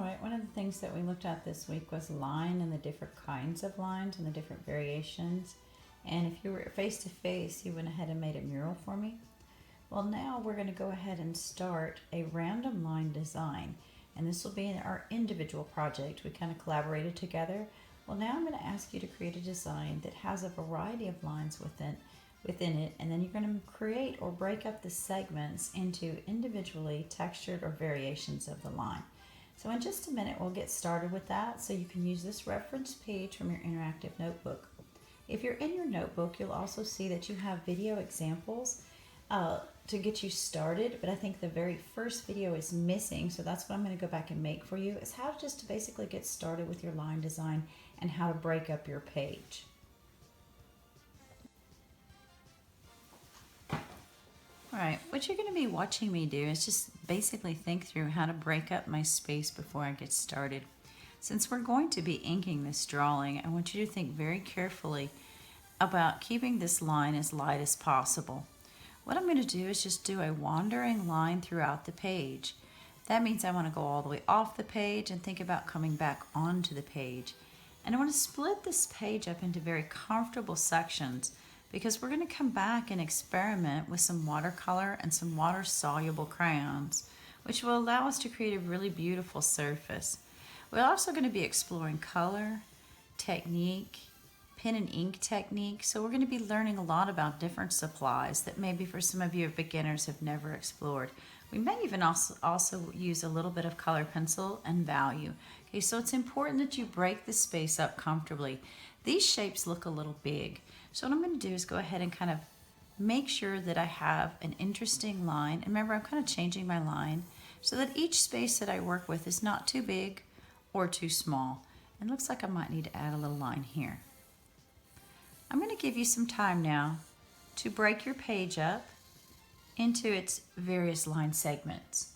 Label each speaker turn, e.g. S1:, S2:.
S1: right, one of the things that we looked at this week was line and the different kinds of lines and the different variations. And if you were face to face, you went ahead and made a mural for me. Well, now we're going to go ahead and start a random line design. And this will be in our individual project. We kind of collaborated together. Well, now I'm going to ask you to create a design that has a variety of lines within it, and then you're going to create or break up the segments into individually textured or variations of the line. So in just a minute we'll get started with that, so you can use this reference page from your interactive notebook. If you're in your notebook, you'll also see that you have video examples to get you started, but I think the very first video is missing, so that's what I'm going to go back and make for you, is how just to basically get started with your line design and how to break up your page. Alright, what you're going to be watching me do is just basically think through how to break up my space before I get started. Since we're going to be inking this drawing, I want you to think very carefully about keeping this line as light as possible. What I'm going to do is just do a wandering line throughout the page. That means I want to go all the way off the page and think about coming back onto the page. And I want to split this page up into very comfortable sections, because we're going to come back and experiment with some watercolor and some water-soluble crayons, which will allow us to create a really beautiful surface. We're also going to be exploring color, technique, pen and ink technique, so we're going to be learning a lot about different supplies that maybe for some of you beginners have never explored. We may even also use a little bit of color pencil and value. Okay, so it's important that you break the space up comfortably. These shapes look a little big. So what I'm going to do is go ahead and kind of make sure that I have an interesting line. And remember, I'm kind of changing my line so that each space that I work with is not too big or too small. And it looks like I might need to add a little line here. I'm going to give you some time now to break your page up into its various line segments.